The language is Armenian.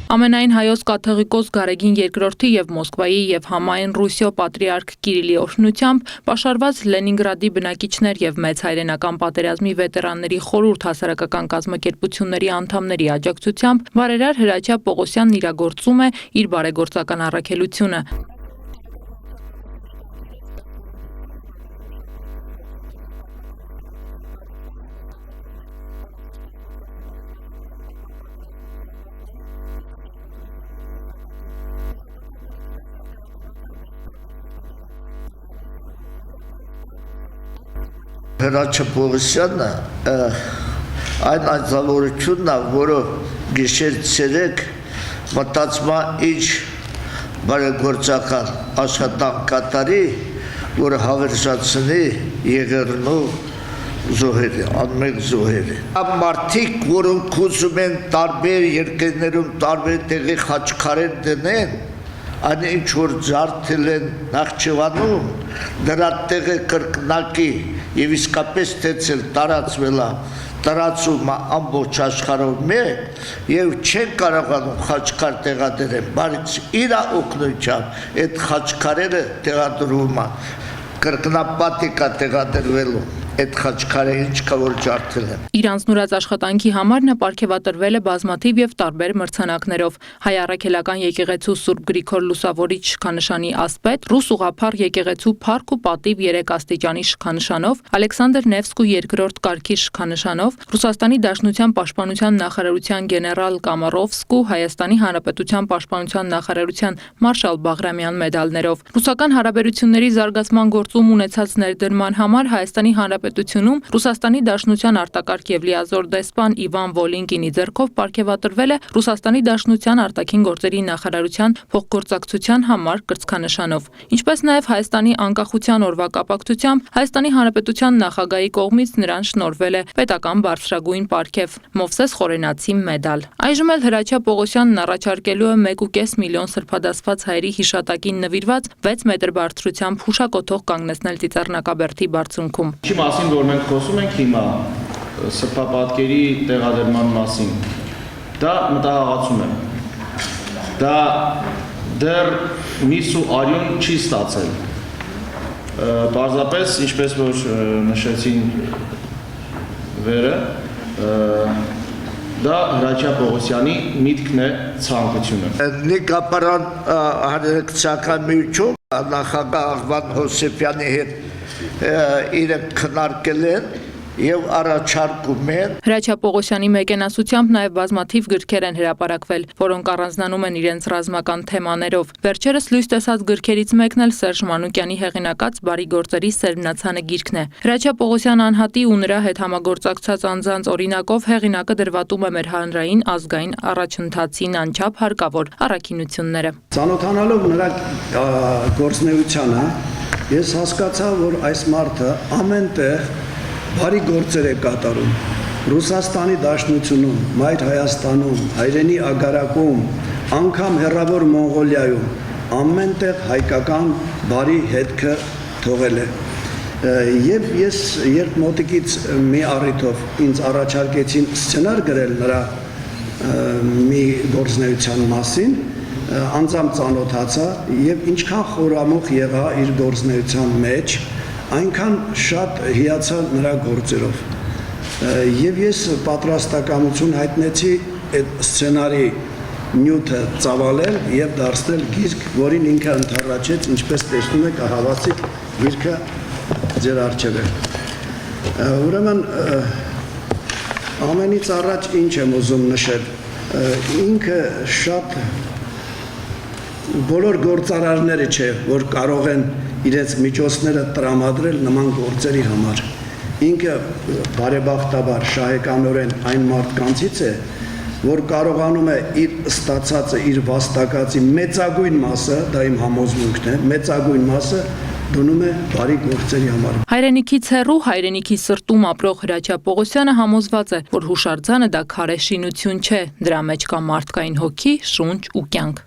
Ամենայն հայոց կաթողիկոս Գարեգին II-ի եւ Մոսկվայի եւ համայն Ռուսիո պատրիարք Կիրիլի օրհնությամբ պաշարված Լենինգրադի բնակիչներ եւ մեծ հայրենական պատերազմի վետերանների խորհուրդ հասարակական կազմակերպությունների անդամների աջակցությամբ բարերար Հրաչյա Պողոսյանն իրագործում է իր բարեգործական առաքելությունը։ Հրաչյա Պողոսյանը այն անձնավորությունն է, որը գիշեր ցերեկ մտածում է ինչ բարեգործական աշխատանք կատարի, որը հավերժացնի եղերնու զոհերը, անմեղ զոհերը։ Մարդիկ, որոնք ուզում են տարբեր երկրներում տարբեր տեղի խաչքարեր դնեն, այն ինչ որ ջարդել են Նախճիվանում, դրա տեղը կրկնակի եւ իսկապես թեցել տարածվել է, տարածում է ամբողջ աշխարհով մեկ եւ չեն կարողանում խաչքար տեղադրել, բայց իր օգնությամբ այդ խաչքարերը տեղադրվում է, կրկնապատիկ է տեղադրվելու։ Այդ խաչքարը ինչքա որ ջարդել են։ Իր անձնուրաց աշխատանքի համար նա պարգևատրվել է բազմաթիվ եւ տարբեր մրցանակներով։ Հայ առաքելական եկեղեցու Սուրբ Գրիգոր Լուսավորիչ շքանշանի ասպետ, ռուս ուղղափառ եկեղեցու Փառք ու պատիվ 3 աստիճանի շքանշանով, Ալեքսանդր Նևսկու II կարգի շքանշանով, Ռուսաստանի Դաշնության պաշտպանության նախարարության գեներալ Կամարովսկու, Հայաստանի Հանրապետության պաշտպանության նախարարության մարշալ Բաղրամյան մեդալներով։ Ռուսական հարաբերությունների զարգացման գործում ունեցած ներդրման համար Հայաստանի Հանրապետությունում Ռուսաստանի Դաշնության արտակարգ եւ լիազոր դեսպան Իվան Վոլինկինի ձեռքով պարգևատրվել է Ռուսաստանի Դաշնության արտաքին գործերի նախարարության փոխգործակցության համար կրծքանշանով, ինչպես նաեւ Հայաստանի անկախության օրվա կապակցությամբ Հայաստանի Հանրապետության նախագահի կողմից նրան շնորհվել է պետական բարձրագույն պարգև Մովսես Խորենացի մեդալ։ Այժմ էլ Հրաչյա Պողոսյանն առաջարկելու է 1.5 միլիոն սրբադասված հայերի հիշատակին նվիրված 6 մետր բարձրությամբ հուշակոթող կանգնեցնել Ծիծեռնակաբերդի բարձունքում։ Մասին, որ մենք խոսում ենք հիմա սրբապատկերի տեղադրման մասին, դա մտահղացում է, դա դեռ միս ու արյուն չի ստացել, պարզապես, ինչպես որ նշեցին վերը, դա Հրաչյա Պողոսյանի միտքն է ցանկությունը։ Նիկապարան հանրակցական միություն նախագահ Աղվան Հովսեփյանի հետ իրենք քննարկել են եւ առաջարկում են։ Հրաչյա Պողոսյանի մեկենասությամբ նաեւ բազմաթիվ գրքեր են հրապարակվել, որոնք առանձնանում են իրենց ռազմական թեմաներով։ Վերջերս լույս տեսած գրքերից մեկն էլ Սերժ Մանուկյանի հեղինակած Բարի գործերի սերմնացանը գիրքն է։ Հրաչյա Պողոսյան անհատի ու նրա հետ համագործակցած անձանց օրինակով հեղինակը դրվատում է մեր հանրային ազգային առաջընթացին անչափ հարկավոր առաքինությունները։ Ծանոթանալով նրա գործունեությանը ես հասկացա, որ այս մարդը ամեն տեղ բարի գործեր է կատարում։ Ռուսաստանի Դաշնությունում, Մայր Հայաստանում, հայրենի ագարակում, անգամ հեռավոր Մոնղոլիայում ամեն տեղ հայկական բարի հետքը թողել է։ Եվ ես երբ մոտիկից մի առիթով ինձ առաջարկեցին սցենար գրել նրա մի գործունեության մասին, անձամբ ծանոթացա եւ ինչքան խորամուխ եղա իր գործունեության մեջ, այնքան շատ հիացա նրա գործերով։ Եվ ես պատրաստակամություն հայտնեցի այդ սցենարի նյութը ծավալել եւ դարձնել գիրք, որին ինքը ընդառաջեց, ինչպես տեսնում եք, ահավասիկ գիրքը ձեր առջև է։ Ուրեմն ամենից առաջ ինչ եմ ուզում նշել, ինքը շատ բոլոր գործարարները չէ, որ կարող են իրենց միջոցները տրամադրել նման գործերի համար։ Ինքը բարեբախտաբար շահեկանորեն այն մարդկանցից է, որ կարողանում է իր ստացածը, իր վաստակածի մեծագույն մասը, դա իմ համոզմունքն է, մեծագույն մասը դնում է բարի գործերի համար։ Հայրենիքից հեռու, հայրենիքի սրտում ապրող Հրաչյա Պողոսյանը համոզված է, որ հուշարձանը դա քարե շինություն չէ, դրա մեջ կա մարդկային հոգի, շունչ ու կյանք։